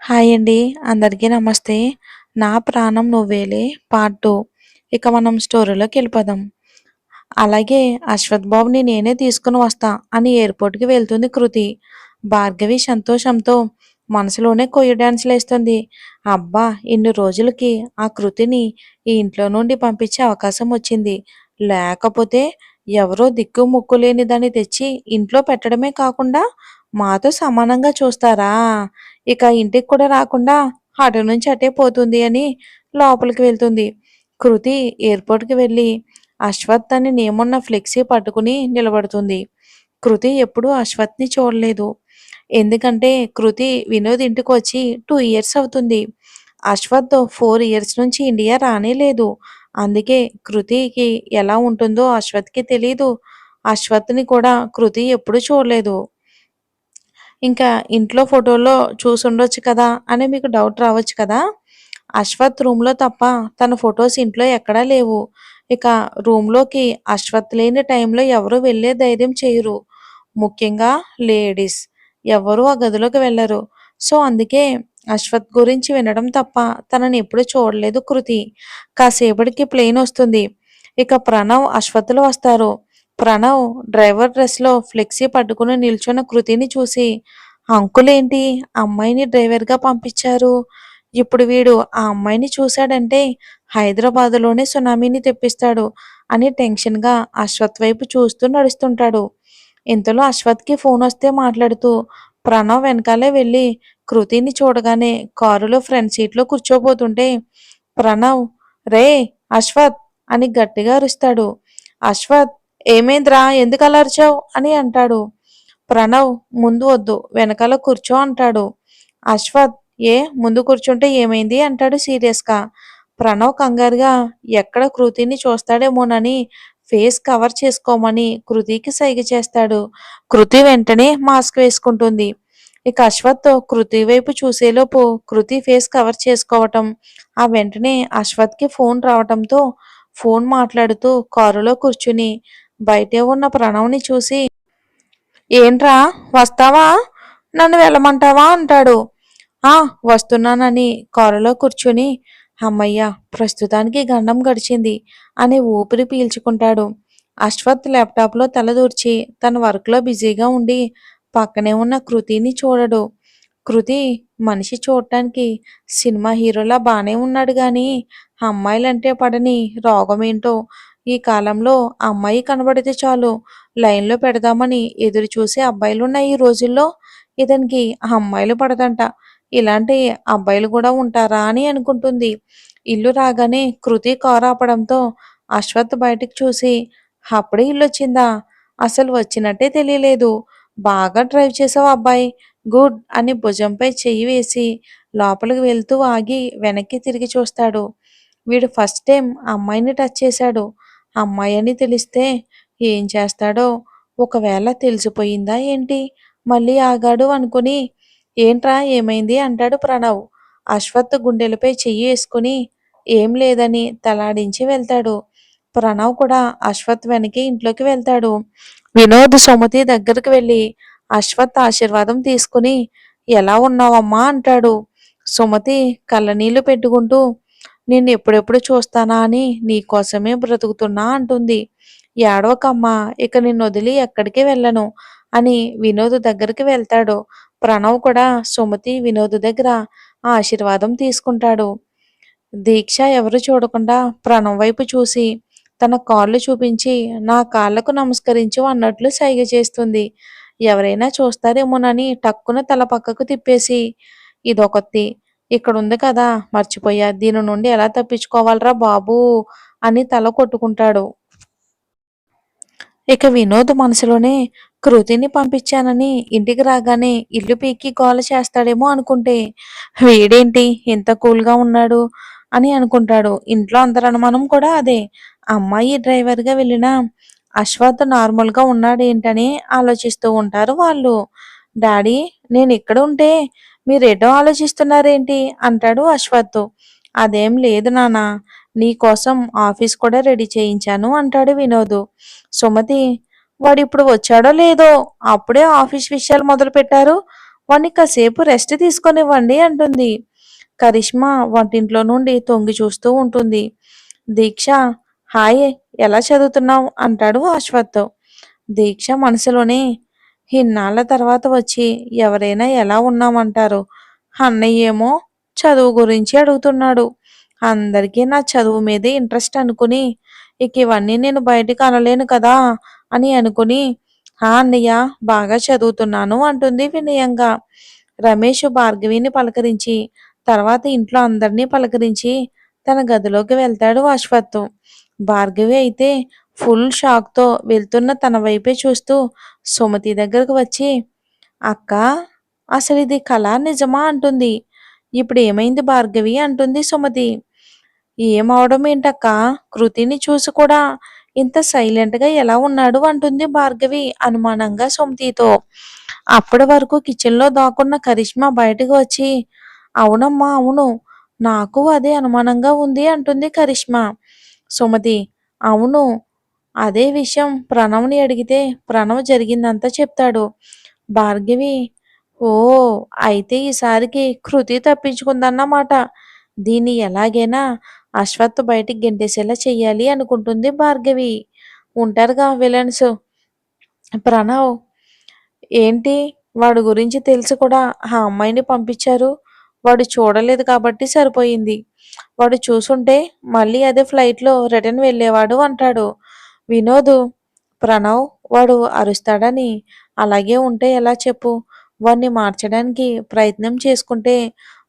Hi అండి. అందరికీ నమస్తే. 'నా ప్రాణం నువ్వేలే' పార్ట్ 2. ఇక మనం స్టోరీలోకెళ్ళిపోదాం. అలాగే అశ్వథ్ బాబుని నేనే తీసుకొని వస్తా అని ఎయిర్‌పోర్ట్‌కి వెళ్తుంది కృతి. భార్గవి సంతోషంతో మనసులోనే కొయ్య డాన్సులేస్తుంది. అబ్బా! ఇన్ని రోజులకి ఆ కృతిని ఈ ఇంట్లో నుండి పంపించే అవకాశం వచ్చింది. లేకపోతే ఎవరో దిక్కు మొక్కు లేని దాన్ని తెచ్చి ఇంట్లో పెట్టడమే కాకుండా మాతో సమానంగా చూస్తారా? ఇక ఇంటికి కూడా రాకుండా అటు నుంచి అటే పోతుంది అని లోపలికి వెళ్తుంది. కృతి ఎయిర్‌పోర్ట్‌కి వెళ్ళి అశ్వథ్ అని నేమున్న ఫ్లెక్సీ పట్టుకుని నిలబడుతుంది. కృతి ఎప్పుడూ అశ్వథ్‌ని చూడలేదు. ఎందుకంటే కృతి వినోద్ ఇంటికొచ్చి 2 ఇయర్స్ అవుతుంది. అశ్వథ్ 4 ఇయర్స్ నుంచి ఇండియా రానే లేదు. అందుకే కృతికి ఎలా ఉంటుందో అశ్వథ్‌కి తెలీదు. అశ్వథ్‌ని కూడా కృతి ఎప్పుడూ చూడలేదు. ఇంకా ఇంట్లో ఫోటోలో చూసుండొచ్చు కదా అని మీకు డౌట్ రావచ్చు కదా! అశ్వథ్ రూమ్‌లో తప్ప తన ఫోటోస్ ఇంట్లో ఎక్కడా లేవు. ఇక రూమ్‌లోకి అశ్వథ్ లేని టైంలో ఎవరు వెళ్ళే ధైర్యం చేయరు. ముఖ్యంగా లేడీస్. ఎవ్వరూ ఆ గదిలోకి వెళ్లరు. సో, అందుకే అశ్వథ్ గురించి వినడం తప్ప తనని ఎప్పుడు చూడలేదు కృతి. కాసేపటికి ప్లేనొస్తుంది. ఇక ప్రణవ్, అశ్వథ్‌లు వస్తారు. ప్రణవ్ డ్రైవర్ డ్రెస్‌లో ఫ్లెక్సీ పట్టుకుని నిల్చున్న కృతిని చూసి, అంకులేంటి అమ్మాయిని డ్రైవర్‌గా పంపించారు. ఇప్పుడు వీడు ఆ అమ్మాయిని చూశాడంటే హైదరాబాదులోనే సునామీని తెప్పిస్తాడు అని టెన్షన్‌గా అశ్వథ్ వైపు చూస్తూ నడుస్తుంటాడు. ఇంతలో అశ్వథ్‌కి ఫోనొస్తే మాట్లాడుతూ ప్రణవ్ వెనకాలే వెళ్ళి కృతిని చూడగానే కారులో ఫ్రంట్ సీట్‌లో కూర్చోబోతుంటే ప్రణవ్ "రేయ్ అశ్వథ్" అని గట్టిగా అరుస్తాడు. అశ్వథ్ "ఏమైందిరా ఎందుకలా అరిచావు" అని అంటాడు. ప్రణవ్ "ముందు వద్దు వెనకాల కూర్చో" అంటాడు. అశ్వథ్ "ఏ ముందు కూర్చుంటే ఏమైంది" అంటాడు సీరియస్‌గా. ప్రణవ్ కంగారుగా ఎక్కడ కృతిని చూస్తాడేమోనని ఫేస్ కవర్ చేసుకోమని కృతికి సైగ చేస్తాడు. కృతి వెంటనే మాస్క్ వేసుకుంటుంది. ఇక అశ్వథ్ కృతి వైపు చూసేలోపు కృతి ఫేస్ కవర్ చేసుకోవటం, ఆ వెంటనే అశ్వథ్‌కి ఫోన్ రావటంతో ఫోన్ మాట్లాడుతూ కారులో కూర్చుని బయటే ఉన్న ప్రణవ్‌ని చూసి "ఏంట్రా వస్తావా? నన్ను వెళ్ళమంటావా?" అంటాడు. "ఆ! వస్తున్నానని" కారులో కూర్చుని హమ్మయ్య! ప్రస్తుతానికి గండం గడిచింది అని ఊపిరి పీల్చుకుంటాడు. అశ్వథ్ ల్యాప్‌టాప్‌లో తలదూర్చి తన వర్క్‌లో బిజీగా ఉండి పక్కనే ఉన్న కృతిని చూడడు. కృతి మనిషి చూడటానికి సినిమా హీరోలా బానే ఉన్నాడు గానీ, అమ్మాయిలంటే పడని రోగమేంటో ఈ కాలంలో అమ్మాయి కనబడితే చాలు లైన్‌లో పెడదామని ఎదురు చూసే అబ్బాయిలున్న ఈ రోజుల్లో ఇతనికి అమ్మాయిలు పడదంట. ఇలాంటి అబ్బాయిలు కూడా ఉంటారా అని అనుకుంటుంది. ఇల్లు రాగానే కృతి కారు ఆపడంతో అశ్వథ్ బయటికి చూసి అప్పుడే ఇల్లొచ్చిందా? అసలు వచ్చినట్టే తెలియలేదు. బాగా డ్రైవ్ చేసావు అబ్బాయ్. గుడ్ అని భుజంపై చెయ్యి వేసి లోపలికి వెళ్తూ ఆగి వెనక్కి తిరిగి చూస్తాడు. వీడు ఫస్ట్ టైం అమ్మాయిని టచ్ చేశాడు. అమ్మాయి అని తెలిస్తే ఏం చేస్తాడో? ఒకవేళ తెలిసిపోయిందా ఏంటి? మళ్ళీ ఆగాడు అనుకుని ఏంట్రా ఏమైంది? అంటాడు ప్రణవ్. అశ్వథ్ గుండెలపై చెయ్యి వేసుకుని ఏం లేదని తలాడించి వెళ్తాడు. ప్రణవ్ కూడా అశ్వథ్ వెనకే ఇంట్లోకి వెళ్తాడు. వినోద్ సుమతి దగ్గరికి వెళ్ళి అశ్వథ్ ఆశీర్వాదం తీసుకుని ఎలా ఉన్నావమ్మా అంటాడు. సుమతి కళ్ళనీళ్లు పెట్టుకుంటూ నిన్ను ఎప్పుడెప్పుడు చూస్తానా అని నీకోసమే బ్రతుకుతున్నా అంటుంది. ఏడవకమ్మా ఇక నిన్నొదిలి ఎక్కడికి వెళ్ళను అని వినోద్ దగ్గరికి వెళ్తాడు. ప్రణవ్ కూడా సుమతి, వినోద్ దగ్గర ఆశీర్వాదం తీసుకుంటాడు. దీక్ష ఎవరు చూడకుండా ప్రణవ్ వైపు చూసి తన కాళ్ళు చూపించి నా కాళ్ళకు నమస్కరించు అన్నట్లు సైగ చేస్తుంది. ఎవరైనా చూస్తారేమోనని టక్కున తల పక్కకు తిప్పేసి ఇదొకతి ఇక్కడుంది కదా మర్చిపోయా దీని నుండి ఎలా తప్పించుకోవాలిరా బాబూ అని తల కొట్టుకుంటాడు. ఇక వినోద్ మనసులోనే కృతిని పంపించానని ఇంటికి రాగానే ఇల్లు పీకి గోల చేస్తాడేమో అనుకుంటే వీడేంటి ఇంత కూల్‌గా ఉన్నాడు అని అనుకుంటాడు. ఇంట్లో అందరి అనుమానం కూడా అదే. అమ్మాయి డ్రైవర్‌గా వెళ్ళిన అశ్వథ్ నార్మల్‌గా ఉన్నాడేంటని ఆలోచిస్తూ ఉంటారు వాళ్ళు. డాడీ నేనిక్కడ ఉంటే మీరేటో ఆలోచిస్తున్నారేంటి? అంటాడు అశ్వథ్. అదేం లేదు నాన్న. నీకోసం ఆఫీస్ కూడా రెడీ చేయించాను అంటాడు వినోద్. సుమతి వాడిప్పుడు వచ్చాడో లేదో అప్పుడే ఆఫీస్ విషయాలు మొదలుపెట్టారు. వాడిని కాసేపు రెస్ట్ తీసుకొనివ్వండి అంటుంది. కరిష్మా వంటింట్లో నుండి తొంగి చూస్తూ ఉంటుంది. దీక్ష, హాయ్, ఎలా చదువుతున్నావు అంటాడు అశ్వత్. దీక్ష మనసులోనే, ఇన్నాళ్ళ తర్వాత వచ్చి ఎవరైనా ఎలా ఉన్నామంటారు. అన్నయ్య ఏమో చదువు గురించి అడుగుతున్నాడు. అందరికీ నా చదువు మీదే ఇంట్రెస్ట్ అనుకుని ఇక ఇవన్నీ నేను బయటికి అనలేను కదా అని అనుకుని, అన్నయ్య బాగా చదువుతున్నాను అంటుంది వినయంగా. రమేష్ భార్గవిని పలకరించి తర్వాత ఇంట్లో అందరినీ పలకరించి తన గదిలోకి వెళ్తాడు అశ్వత్. భార్గవి అయితే ఫుల్ షాక్తో వెళ్తున్న తన వైపే చూస్తూ సుమతి దగ్గరకు వచ్చి, అక్క, అసలు ఇది కళ నిజమా అంటుంది. ఇప్పుడు ఏమైంది భార్గవి అంటుంది సుమతి. ఏమవడం ఏంటక్క, కృతిని చూసి కూడా ఇంత సైలెంట్ గా ఎలా ఉన్నాడు అంటుంది భార్గవి అనుమానంగా సుమతితో. అప్పటి వరకు కిచెన్ లో దాక్కున్న కరిష్మా బయటకు వచ్చి, అవునమ్మా అవును, నాకు అదే అనుమానంగా ఉంది అంటుంది కరిష్మా. సుమతి, అవును, అదే విషయం ప్రణవ్ని అడిగితే ప్రణవ్ జరిగిందంతా చెప్తాడు. భార్గవి, ఓ, అయితే ఈసారికి కృతి తప్పించుకుందన్నమాట. దీన్ని ఎలాగైనా అశ్వత్ బయటికి గెంటేసేలా చెయ్యాలి అనుకుంటుంది భార్గవి. ఉంటారుగా విలన్స్. ప్రణవ్, ఏంటి, వాడి గురించి తెలిసి కూడా ఆ అమ్మాయిని పంపించారు. వాడు చూడలేదు కాబట్టి సరిపోయింది. వాడు చూసుంటే మళ్ళీ అదే ఫ్లైట్లో రిటర్న్ వెళ్ళేవాడు అంటాడు వినోద్. ప్రణవ్, వాడు అరుస్తాడని అలాగే ఉంటే ఎలా చెప్పు. వాడిని మార్చడానికి ప్రయత్నం చేసుకుంటే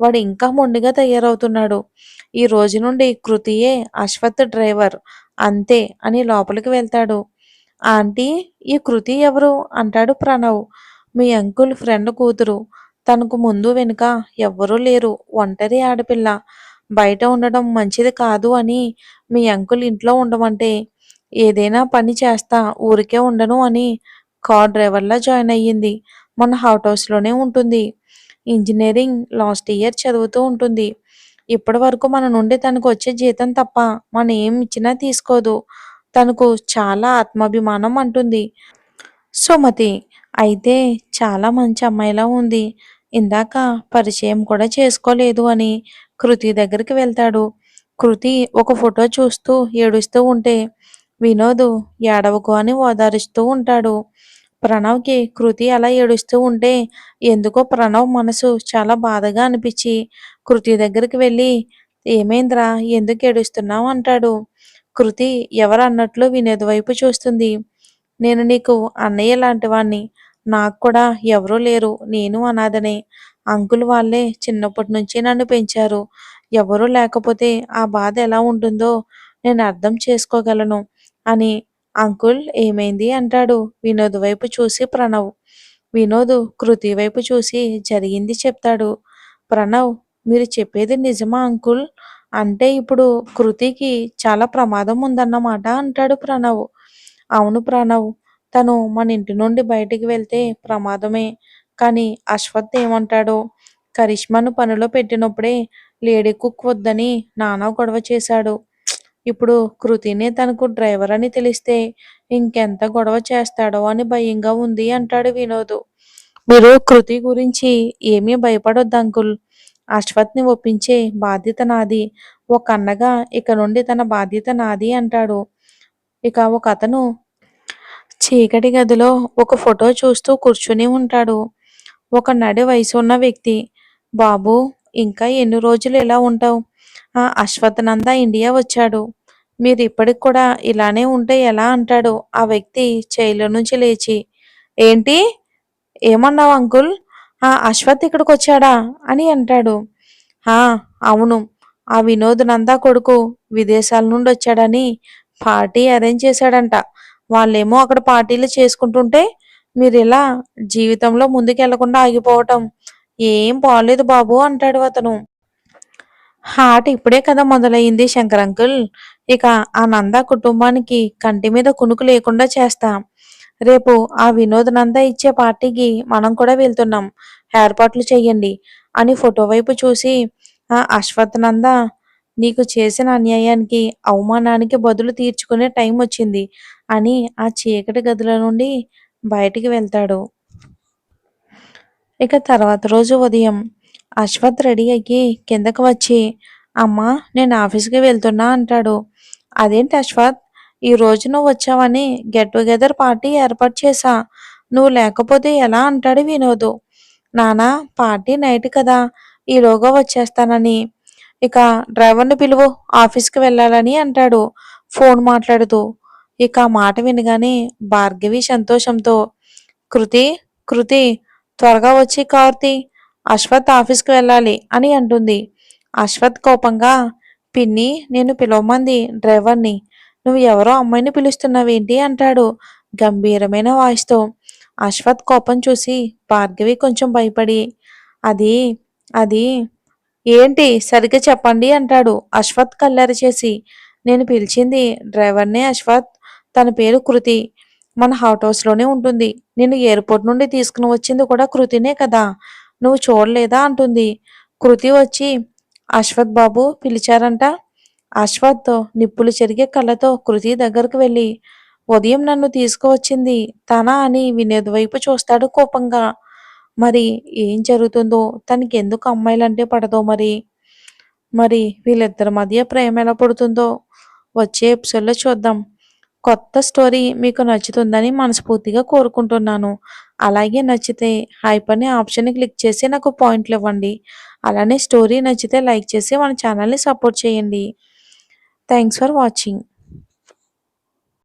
వాడు ఇంకా మొండిగా తయారవుతున్నాడు. ఈ రోజు నుండి కృతియే అశ్వత్ డ్రైవర్, అంతే అని లోపలికి వెళ్తాడు. ఆంటీ, ఈ కృతి ఎవరు అంటాడు ప్రణవ్. మీ అంకుల్ ఫ్రెండ్ కూతురు. తనకు ముందు వెనుక ఎవ్వరూ లేరు, ఒంటరి ఆడపిల్ల. బయట ఉండడం మంచిది కాదు అని మీ అంకుల్ ఇంట్లో ఉండమంటే ఏదైనా పని చేస్తా, ఊరికే ఉండను అని కార్ డ్రైవర్లా జాయిన్ అయ్యింది. మన హౌస్లోనే ఉంటుంది. ఇంజనీరింగ్ లాస్ట్ ఇయర్ చదువుతూ ఉంటుంది. ఇప్పటి వరకు మన నుండి తనకు వచ్చే జీతం తప్ప మనం ఏం ఇచ్చినా తీసుకోదు. తనకు చాలా ఆత్మాభిమానం అంటుంది సుమతి. అయితే చాలా మంచి అమ్మాయిలా ఉంది. ఇందాక పరిచయం కూడా చేసుకోలేదు అని కృతి దగ్గరికి వెళ్తాడు. కృతి ఒక ఫోటో చూస్తూ ఏడుస్తూ ఉంటే వినోద్ ఏడవకు అని ఓదారుస్తూ ఉంటాడు. ప్రణవ్కి కృతి అలా ఏడుస్తూ ఉంటే ఎందుకో ప్రణవ్ మనసు చాలా బాధగా అనిపించి కృతి దగ్గరికి వెళ్ళి, ఏమైందిరా, ఎందుకు ఏడుస్తున్నావు అంటాడు. కృతి ఎవరు అన్నట్లు వినోద్ వైపు చూస్తుంది. నేను నీకు అన్నయ్య లాంటి వాణ్ణి. నాకు కూడా ఎవరూ లేరు, నేను అనాథనే. అంకుల్ వాళ్ళే చిన్నప్పటి నుంచి నన్ను పెంచారు. ఎవరూ లేకపోతే ఆ బాధ ఎలా ఉంటుందో నేను అర్థం చేసుకోగలను అని. అంకుల్, ఏమైంది అంటాడు వినోద్ వైపు చూసి ప్రణవ్. వినోద్ కృతి వైపు చూసి జరిగింది చెప్తాడు. ప్రణవ్, మీరు చెప్పేది నిజమా అంకుల్? అంటే ఇప్పుడు కృతికి చాలా ప్రమాదం ఉందన్నమాట అంటాడు ప్రణవ్. అవును ప్రణవ్, తను మన ఇంటి నుండి బయటికి వెళ్తే ప్రమాదమే. కానీ అశ్వత్ ఏమంటాడో. కరిష్మాను పనిలో పెట్టినప్పుడే లేడీ కుక్ వద్దని నానా గొడవ చేశాడు. ఇప్పుడు కృతినే తనకు డ్రైవర్ అని తెలిస్తే ఇంకెంత గొడవ చేస్తాడో అని భయంగా ఉంది అంటాడు వినోద్. మీరు కృతి గురించి ఏమీ భయపడొద్దు అంకుల్. అశ్వత్ని ఒప్పించే బాధ్యత నాది. ఒక అన్నగా ఇక నుండి తన బాధ్యత నాది అంటాడు. ఇక ఒక అతను చీకటి గదిలో ఒక ఫోటో చూస్తూ కూర్చుని ఉంటాడు. ఒక నడి వయసు ఉన్న వ్యక్తి. బాబు, ఇంకా ఎన్ని రోజులు ఇలా ఉంటావు? ఆ అశ్వత్ నంద ఇండియా వచ్చాడు. మీరు ఇప్పటికి కూడా ఇలానే ఉంటే ఎలా అంటాడు ఆ వ్యక్తి చైర్లో నుంచి లేచి. ఏంటి, ఏమన్నావు అంకుల్? ఆ అశ్వత్ ఇక్కడికి వచ్చాడా అని అంటాడు. ఆ, అవును, ఆ వినోద్ నందా కొడుకు విదేశాల నుండి వచ్చాడని పార్టీ అరేంజ్ చేశాడంట. వాళ్ళేమో అక్కడ పార్టీలు చేసుకుంటుంటే మీరు ఇలా జీవితంలో ముందుకెళ్లకుండా ఆగిపోవటం ఏం బాలేదు బాబు అంటాడు అతను. ఆట ఇప్పుడే కదా మొదలయ్యింది శంకర్ అంకుల్. ఇక ఆ నందా కుటుంబానికి కంటి మీద కునుకు లేకుండా చేస్తాం. రేపు ఆ వినోద్ నందా ఇచ్చే పార్టీకి మనం కూడా వెళ్తున్నాం. ఏర్పాట్లు చెయ్యండి అని ఫోటో వైపు చూసి, ఆ అశ్వత్ నందా, నీకు చేసిన అన్యాయానికి అవమానానికి బదులు తీర్చుకునే టైం వచ్చింది అని ఆ చీకటి గదుల నుండి బయటికి వెళ్తాడు. ఇక తర్వాత రోజు ఉదయం అశ్వథ్ రెడీ అయ్యి కిందకు వచ్చి, అమ్మా నేను ఆఫీస్కి వెళ్తున్నా అంటాడు. అదేంటి అశ్వథ్, ఈ రోజు నువ్వు వచ్చావని గెట్ టుగెదర్ పార్టీ ఏర్పాటు చేశా, నువ్వు లేకపోతే ఎలా అంటాడు వినోదు. నానా, పార్టీ నైట్ కదా, ఈలోగా వచ్చేస్తానని. ఇక డ్రైవర్ని పిలువు, ఆఫీస్కి వెళ్ళాలని అంటాడు ఫోన్ మాట్లాడుతూ. ఇక ఆ మాట వినగానే భార్గవి సంతోషంతో, కృతి, కృతి, త్వరగా వచ్చి కారు తీ, అశ్వథ్ ఆఫీస్కి వెళ్ళాలి అని అంటుంది. అశ్వథ్ కోపంగా, పిన్ని నేను పిలవమంది డ్రైవర్ని, నువ్వు ఎవరో అమ్మాయిని పిలుస్తున్నావేంటి అంటాడు గంభీరమైన వాయిస్తో. అశ్వథ్ కోపం చూసి భార్గవి కొంచెం భయపడి, అది అది ఏంటి సరిగ్గా చెప్పండి అంటాడు అశ్వథ్ కల్లెర చేసి. నేను పిలిచింది డ్రైవర్నే అశ్వథ్, తన పేరు కృతి, మన హౌస్లోనే ఉంటుంది. నేను ఎయిర్పోర్ట్ నుండి తీసుకుని వచ్చింది కూడా కృతినే కదా, నువ్వు చూడలేదా అంటుంది. కృతి వచ్చి, అశ్వథ్ బాబు పిలిచారంట. అశ్వథ్ నిప్పులు చెరిగే కళ్ళతో కృతి దగ్గరకు వెళ్ళి, ఉదయం నన్ను తీసుకువచ్చింది తనా అని వినోద్ వైపు చూస్తాడు కోపంగా. మరి ఏం జరుగుతుందో, తనకి ఎందుకు అమ్మాయిలంటే పడదో మరి. మరి వీళ్ళిద్దరి మధ్య ప్రేమ ఎలా పుడుతుందో వచ్చే ఎపిసోడ్లో చూద్దాం. కొత్త స్టోరీ మీకు నచ్చుతుందని మనస్ఫూర్తిగా కోరుకుంటున్నాను. అలాగే నచ్చితే హైప్ అనే ఆప్షన్ని క్లిక్ చేసి నాకు పాయింట్లు ఇవ్వండి. అలానే స్టోరీ నచ్చితే లైక్ చేసి మన ఛానల్ని సపోర్ట్ చేయండి. Thanks for watching.